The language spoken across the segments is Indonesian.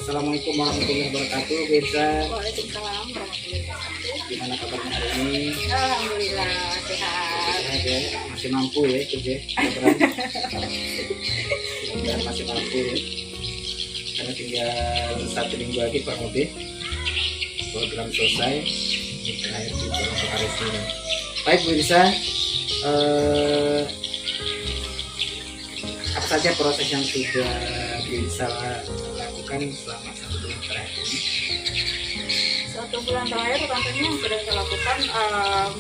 Assalamualaikum warahmatullahi wabarakatuh, Birsa. Waalaikumsalam warahmatullahi wabarakatuh. Gimana kabarnya hari ini? Alhamdulillah sehat. Sehat ya, masih mampu ya kerja. Dan masih mampu ya. Karena tinggal 1 minggu lagi kurang lebih program selesai. Ini terakhir di beberapa hari ini. Baik Birsa, apa saja proses yang sudah bisa lakukan selama 1 bulan terakhir ini? 1 bulan terakhir tentunya yang sudah saya lakukan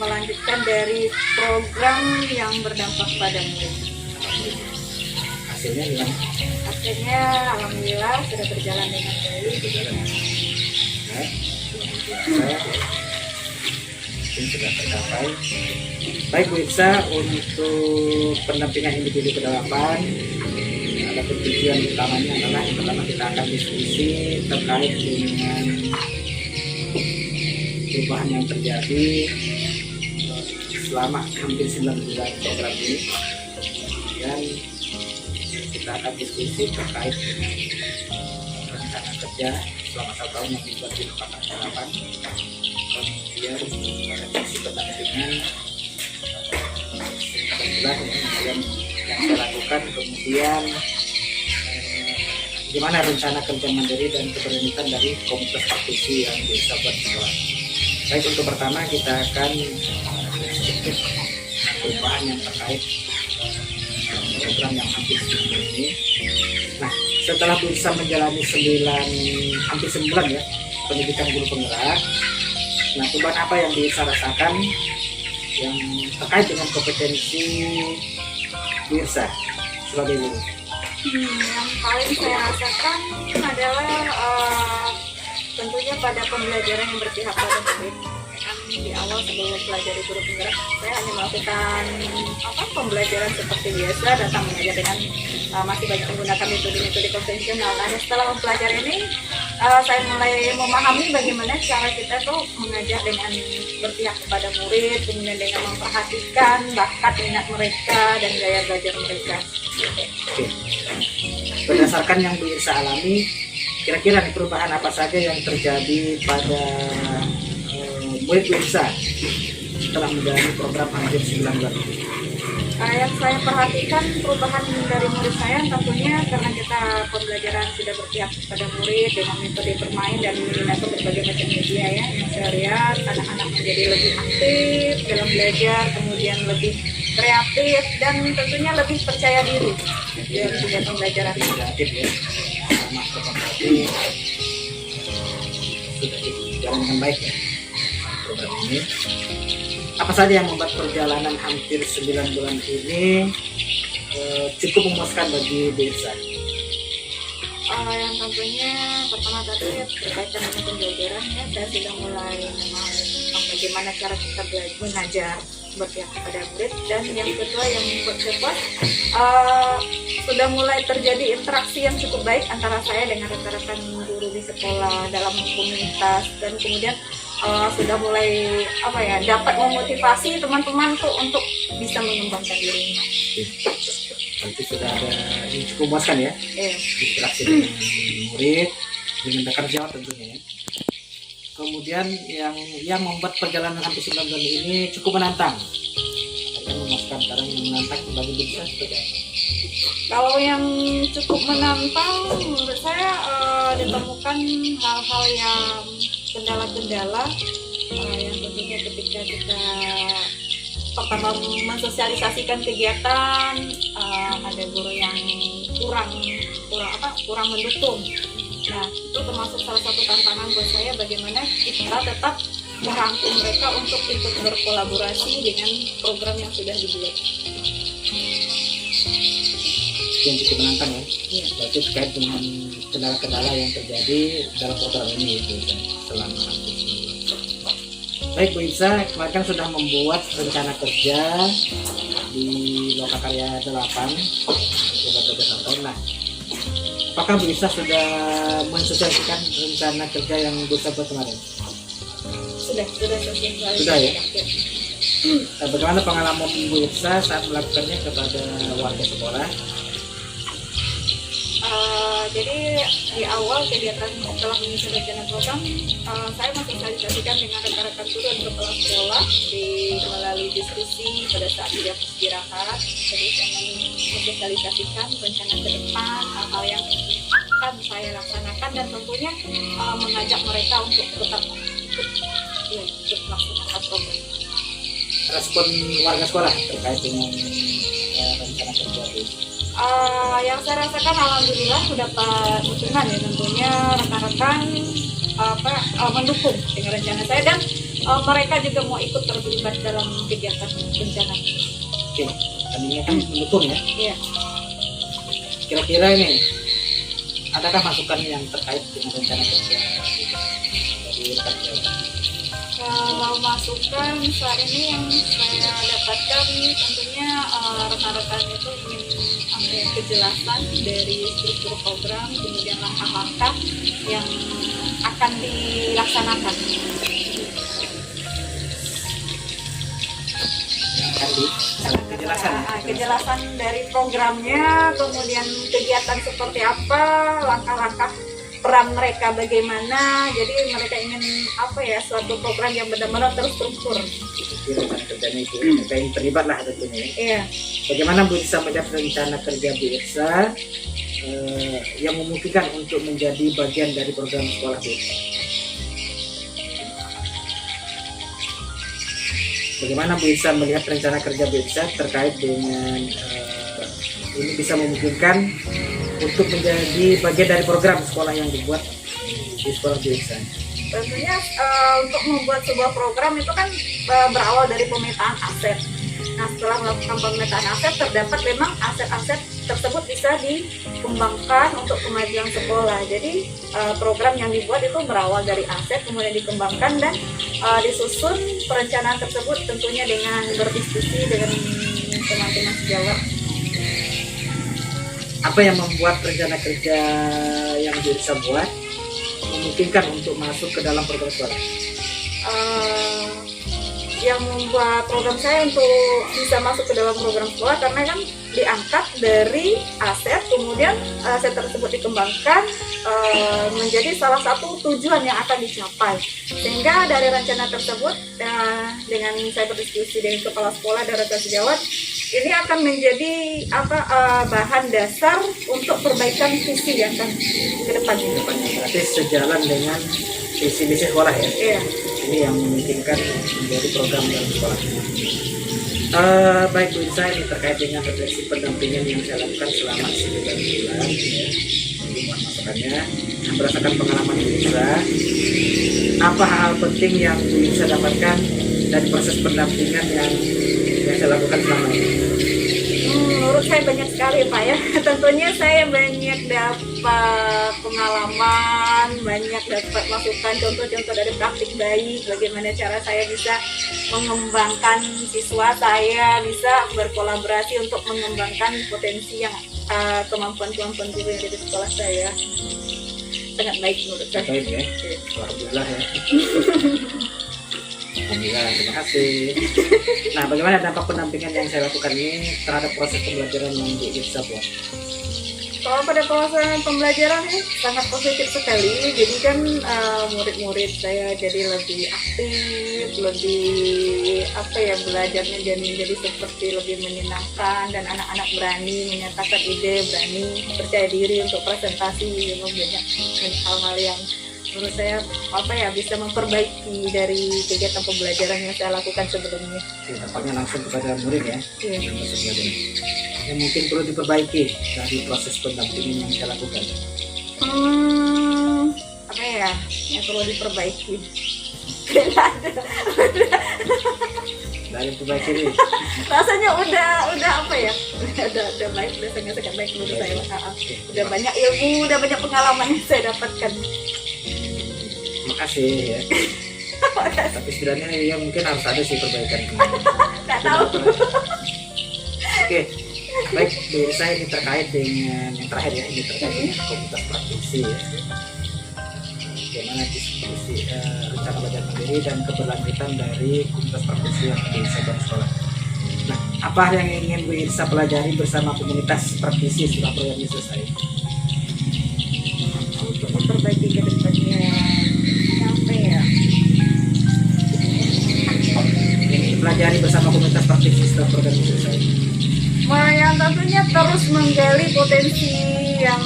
melanjutkan dari program yang berdampak pada murid. Hasilnya gimana? Hasilnya alhamdulillah sudah berjalan dengan baik. Nah, mungkin sudah tercapai. Baik Bu Iksa, untuk pendampingan individu ke-8 ada tujuan utamanya adalah yang pertama kita akan diskusi terkait dengan perubahan yang terjadi selama hampir 9 bulan program ini. Kemudian kita akan diskusi terkait dengan rencana kerja selama 1 tahun yang dibuat di Lembaga Harapan. Kemudian revisi pendampingan 9 bulan kemudian yang saya lakukan, kemudian gimana rencana kerja mandiri dan keberlanjutan dari komunitas praktisi yang bisa buat sekolah. Baik, untuk pertama kita akan sedikit perubahan yang terkait program yang hampir 9 bulan ini. Nah, setelah bisa menjalani hampir 9 bulan ya pendidikan guru penggerak, nah perubahan apa yang bisa rasakan yang terkait dengan kompetensi Birsa sebagai guru? Yang paling saya rasakan adalah tentunya pada pembelajaran yang berpihak pada murid. Di awal sebelum mempelajari guru penggerak, saya hanya melakukan pembelajaran seperti biasa, datang mengajar dengan masih banyak menggunakan metode-metode konvensional. Nah, setelah mempelajari ini, saya mulai memahami bagaimana cara kita tuh mengajar dengan berpihak kepada murid, kemudian dengan memperhatikan bakat minat mereka dan gaya belajar mereka. Oke. Berdasarkan yang bisa alami, kira-kira perubahan apa saja yang terjadi pada murid Birsa setelah menjalani program hampir 9 bulan? Yang saya perhatikan perubahan dari murid saya tentunya karena kita pembelajaran sudah berpihak kepada murid dengan metode bermain dan menggunakan berbagai macam media ya. Yang saya lihat anak-anak menjadi lebih aktif dalam belajar, kemudian lebih kreatif dan tentunya lebih percaya diri dalam kegiatan pembelajaran. Kreatif ya, sama seperti sudah berjalan dengan baik ya program ini. Apa saja yang membuat perjalanan hampir 9 bulan ini cukup memuaskan bagi Birsa? Yang tentunya pertama tadi berkaitan dengan pembelajaran ya, saya sudah mulai memahami bagaimana cara kita mengajar berpihak kepada murid, dan yang kedua yang membuat saya puas sudah mulai terjadi interaksi yang cukup baik antara saya dengan rekan-rekan guru di sekolah dalam komunitas, dan kemudian sudah mulai dapat memotivasi teman-teman tuh untuk bisa mengembangkan dirinya. Nanti sudah ada yang cukup memuaskan ya, interaksi dengan murid, dengan rekan sejawat tentunya ya. Kemudian yang membuat perjalanan hampir 9 bulan ini cukup menantang, yang memuaskan karena menantang bagi Birsa seperti apa? Kalau yang cukup menantang menurut saya ditemukan hal-hal yang kendala-kendala yang tentunya ketika kita pertama mensosialisasikan kegiatan ada guru yang kurang mendukung. Nah, itu termasuk salah satu tantangan buat saya bagaimana kita tetap merangkum mereka untuk ikut berkolaborasi dengan program yang sudah dibuat. Yang cukup menantang ya, berarti terkait dengan kendala-kendala yang terjadi dalam program ini ya, selama hampir 9 bulan. Baik Bu Iksa, kemarin kan sudah membuat rencana kerja di Lokakarya 8 Nah, apakah Bu Iksa sudah mensosialisasikan rencana kerja yang Bu Iksa buat kemarin? Sudah selesai. Sudah ya? Bagaimana pengalaman Bu Iksa saat melakukannya kepada warga sekolah? Jadi di awal kegiatan setelah menyusun rencana program, saya mensosialisasikan dengan rekan-rekan guru dan kepala sekolah melalui diskusi pada saat dia istirahat. Jadi saya mensosialisasikan rencana ke depan, hal-hal yang akan saya laksanakan, dan tentunya mengajak mereka untuk tetap ikut melaksanakan program. Respon warga sekolah terkait dengan rencana kerja itu? Yang saya rasakan alhamdulillah mendapat dukungan ya, tentunya rekan-rekan mendukung dengan rencana saya, dan mereka juga mau ikut terlibat dalam kegiatan rencana. Oke, tadinya kan mendukung ya. Iya. Kira-kira ini adakah masukan yang terkait dengan rencana kerja dari rekan kerja? Kalau masukan saat ini yang saya dapatkan, tentunya rekan-rekan itu ingin kejelasan dari struktur program, kemudian langkah-langkah yang akan dilaksanakan. Kejelasan dari programnya, kemudian kegiatan seperti apa, langkah-langkah peran mereka bagaimana. Jadi mereka ingin suatu program yang benar-benar terstruktur. Rencana kerjanya itu mereka yang terlibat lah tentunya. Iya. Bagaimana Bu Irsa melihat rencana kerja Bu Irsa yang memungkinkan untuk menjadi bagian dari program sekolah Bu Irsa? Bagaimana Bu Irsa melihat rencana kerja Bu Irsa terkait dengan ini bisa memungkinkan untuk menjadi bagian dari program sekolah yang dibuat di sekolah Bu Irsa? Tentunya untuk membuat sebuah program itu kan berawal dari pemetaan aset. Nah, setelah melakukan pemetaan aset, terdapat memang aset-aset tersebut bisa dikembangkan untuk kemajuan sekolah. Jadi program yang dibuat itu berawal dari aset, kemudian dikembangkan dan disusun perencanaan tersebut tentunya dengan berdiskusi dengan teman-teman sejawat. Apa yang membuat rencana kerja yang bisa buat memungkinkan untuk masuk ke dalam program sekolah? Yang membuat program saya untuk bisa masuk ke dalam program sekolah karena kan diangkat dari aset, kemudian aset tersebut dikembangkan menjadi salah satu tujuan yang akan dicapai. Sehingga dari rencana tersebut dengan saya berdiskusi dengan kepala sekolah dan rekan sejawat, ini akan menjadi bahan dasar untuk perbaikan visi yang akan ke depannya. Berarti sejalan dengan visi-misi sekolah ya? Iya. Ini yang memungkinkan menjadi program dalam sekolah. Baik Bu Irsa, ini terkait dengan refleksi pendampingan yang saya lakukan selama 9 bulan ya. Mohon masukannya. Berdasarkan pengalaman Bu Irsa, apa hal penting yang Bu Irsa dapatkan dari proses pendampingan yang saya lakukan selama ini? Menurut saya banyak sekali Pak ya. Tentunya saya banyak dapat pengalaman, banyak dapat masukan, contoh-contoh dari praktik baik, bagaimana cara saya bisa mengembangkan siswa saya, bisa berkolaborasi untuk mengembangkan potensi yang kemampuan-kemampuan guru yang ada di sekolah saya. Sangat baik menurut saya. Baik ya, alhamdulillah ya. Alhamdulillah, terima kasih. Nah, bagaimana dampak pendampingan yang saya lakukan ini terhadap proses pembelajaran yang Bu Irsa buat? Kalau pada proses pembelajaran sangat positif sekali. Jadi kan murid-murid saya jadi lebih aktif, lebih belajarnya jadi seperti lebih menyenangkan, dan anak-anak berani menyatakan ide, berani percaya diri untuk presentasi. Memang banyak hal-hal yang menurut saya bisa memperbaiki dari kegiatan pembelajaran yang saya lakukan sebelumnya. Dampaknya langsung kepada murid ya. Iya. Yang mungkin perlu diperbaiki dari proses pendampingan yang saya lakukan. Yang perlu diperbaiki. Dari perbaiki ini. Rasanya udah udah baik, udah sangat baik menurut saya. Udah banyak ilmu, udah banyak pengalaman yang saya dapatkan. Makasih ya. Tapi setidaknya ya mungkin harus ada sih perbaikan. Nggak tahu. Oke, baik Bu Irsa, ini terkait dengan yang terakhir ya, ini terkait dengan komunitas praktisi ya. Bagaimana diskusi rencana belajar mandiri dan keberlanjutan dari komunitas praktisi yang Bu Irsa buat sekolah. Nah, apa yang ingin Bu Irsa pelajari bersama komunitas praktisi setelah program ini selesai? setelah program ini selesai? Yang tentunya terus menggali potensi yang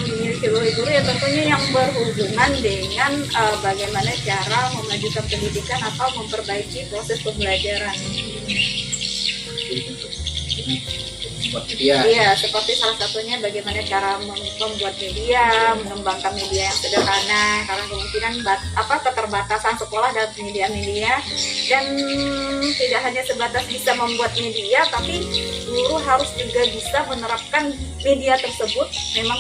dimiliki oleh guru, ya tentunya yang berhubungan dengan bagaimana cara memajukan pendidikan atau memperbaiki proses pembelajaran. Buat media. Iya, seperti salah satunya bagaimana cara membuat media, mengembangkan media yang sederhana, karena kemungkinan keterbatasan sekolah dalam penyediaan media, dan tidak hanya sebatas bisa membuat media, tapi guru harus juga bisa menerapkan media tersebut memang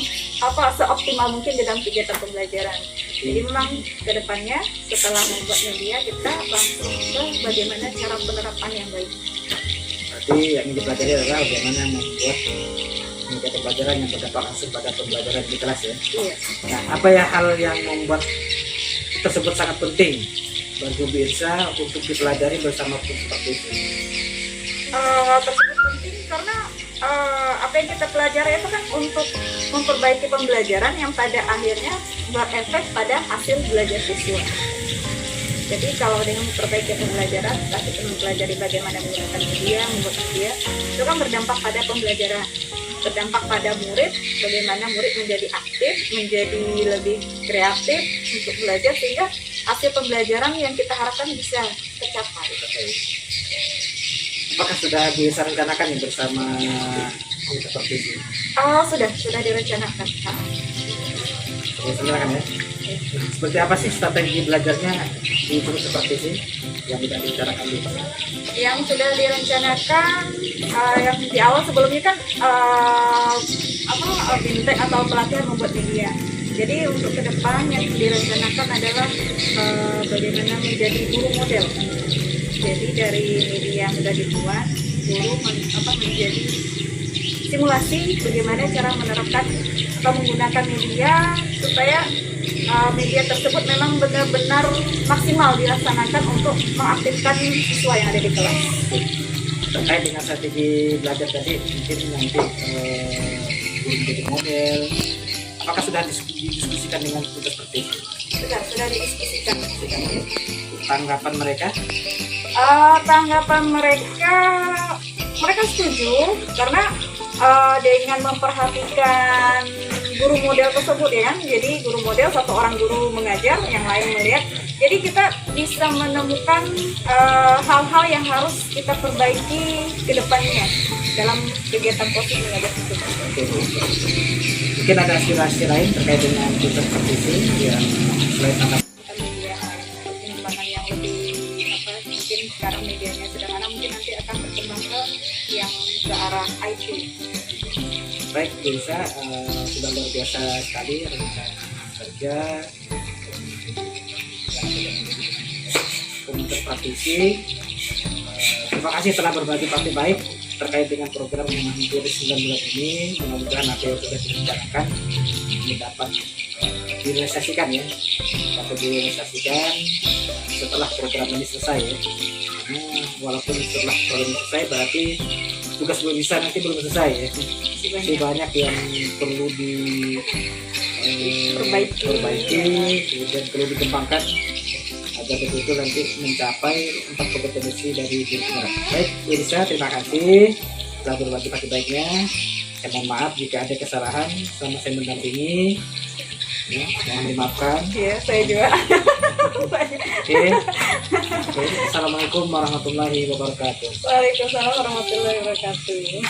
seoptimal mungkin dalam kegiatan pembelajaran. Jadi memang kedepannya setelah membuat media kita langsung ke bagaimana cara penerapan yang baik. Berarti yang dipelajari adalah bagaimana membuat media pembelajaran yang berdampak langsung pada pembelajaran di kelas ya. Iya. Nah, apa ya hal yang membuat tersebut sangat penting bagi Birsa untuk dipelajari bersama guru seperti itu? Tersebut penting karena apa yang kita pelajari itu kan untuk memperbaiki pembelajaran yang pada akhirnya berefek pada hasil belajar siswa. Jadi kalau dengan memperbaiki pembelajaran, kita mempelajari bagaimana menggunakan media, membuat media, itu kan berdampak pada pembelajaran, berdampak pada murid, bagaimana murid menjadi aktif, menjadi lebih kreatif untuk belajar, sehingga hasil pembelajaran yang kita harapkan bisa tercapai. Apakah sudah bisa rencanakan nih bersama seperti ini? Sudah direncanakan. Silakan ya. Seperti apa sih strategi belajarnya di guru seperti ini yang tidak dibicarakan di sini? Yang sudah direncanakan yang di awal sebelumnya kan bintang atau pelatihan membuat media. Jadi untuk ke depan yang direncanakan adalah bagaimana menjadi guru model. Jadi dari media yang sudah dibuat, guru menjadi simulasi bagaimana cara menerapkan atau menggunakan media supaya media tersebut memang benar-benar maksimal dilaksanakan untuk mengaktifkan siswa yang ada di kelas. Terkait dengan strategi belajar tadi, mungkin nanti guru menjadi model. Apakah sudah didiskusikan dengan guru seperti itu? Sudah didiskusikan. Tanggapan mereka? Tanggapan mereka setuju karena dengan memperhatikan guru model tersebut ya, jadi guru model satu orang guru mengajar, yang lain melihat, jadi kita bisa menemukan hal-hal yang harus kita perbaiki ke depannya dalam kegiatan proses mengajar tersebut. Mungkin ada aspirasi lain terkait dengan tujuan kompetisi yang selain tanggapan pengembangan yang lebih mungkin sekarang medianya sederhana, mungkin nanti akan berkembang ke yang ke arah IT. Baik, Birsa, sudah luar biasa sekali rencana kerja komunitas praktisi. Terima kasih telah berbagi praktik baik terkait dengan program yang hampir 9 bulan ini. Mudah-mudahan apa yang sudah direncanakan ini dapat direalisasikan ya, dapat direalisasikan setelah program ini selesai ya. Karena walaupun setelah program ini selesai berarti tugas belum bisa, nanti belum selesai ya. Masih banyak yang perlu diperbaiki, kemudian perlu dikembangkan agar betul-betul nanti mencapai 4 kompetensi dari guru penggerak. Baik, Birsa, terima kasih telah berbagi praktik baiknya. Saya mohon maaf jika ada kesalahan selama saya mendampingi. Ya, mohon dimaafkan. Iya, saya juga. Oke. Assalamualaikum warahmatullahi wabarakatuh. Waalaikumsalam warahmatullahi wabarakatuh.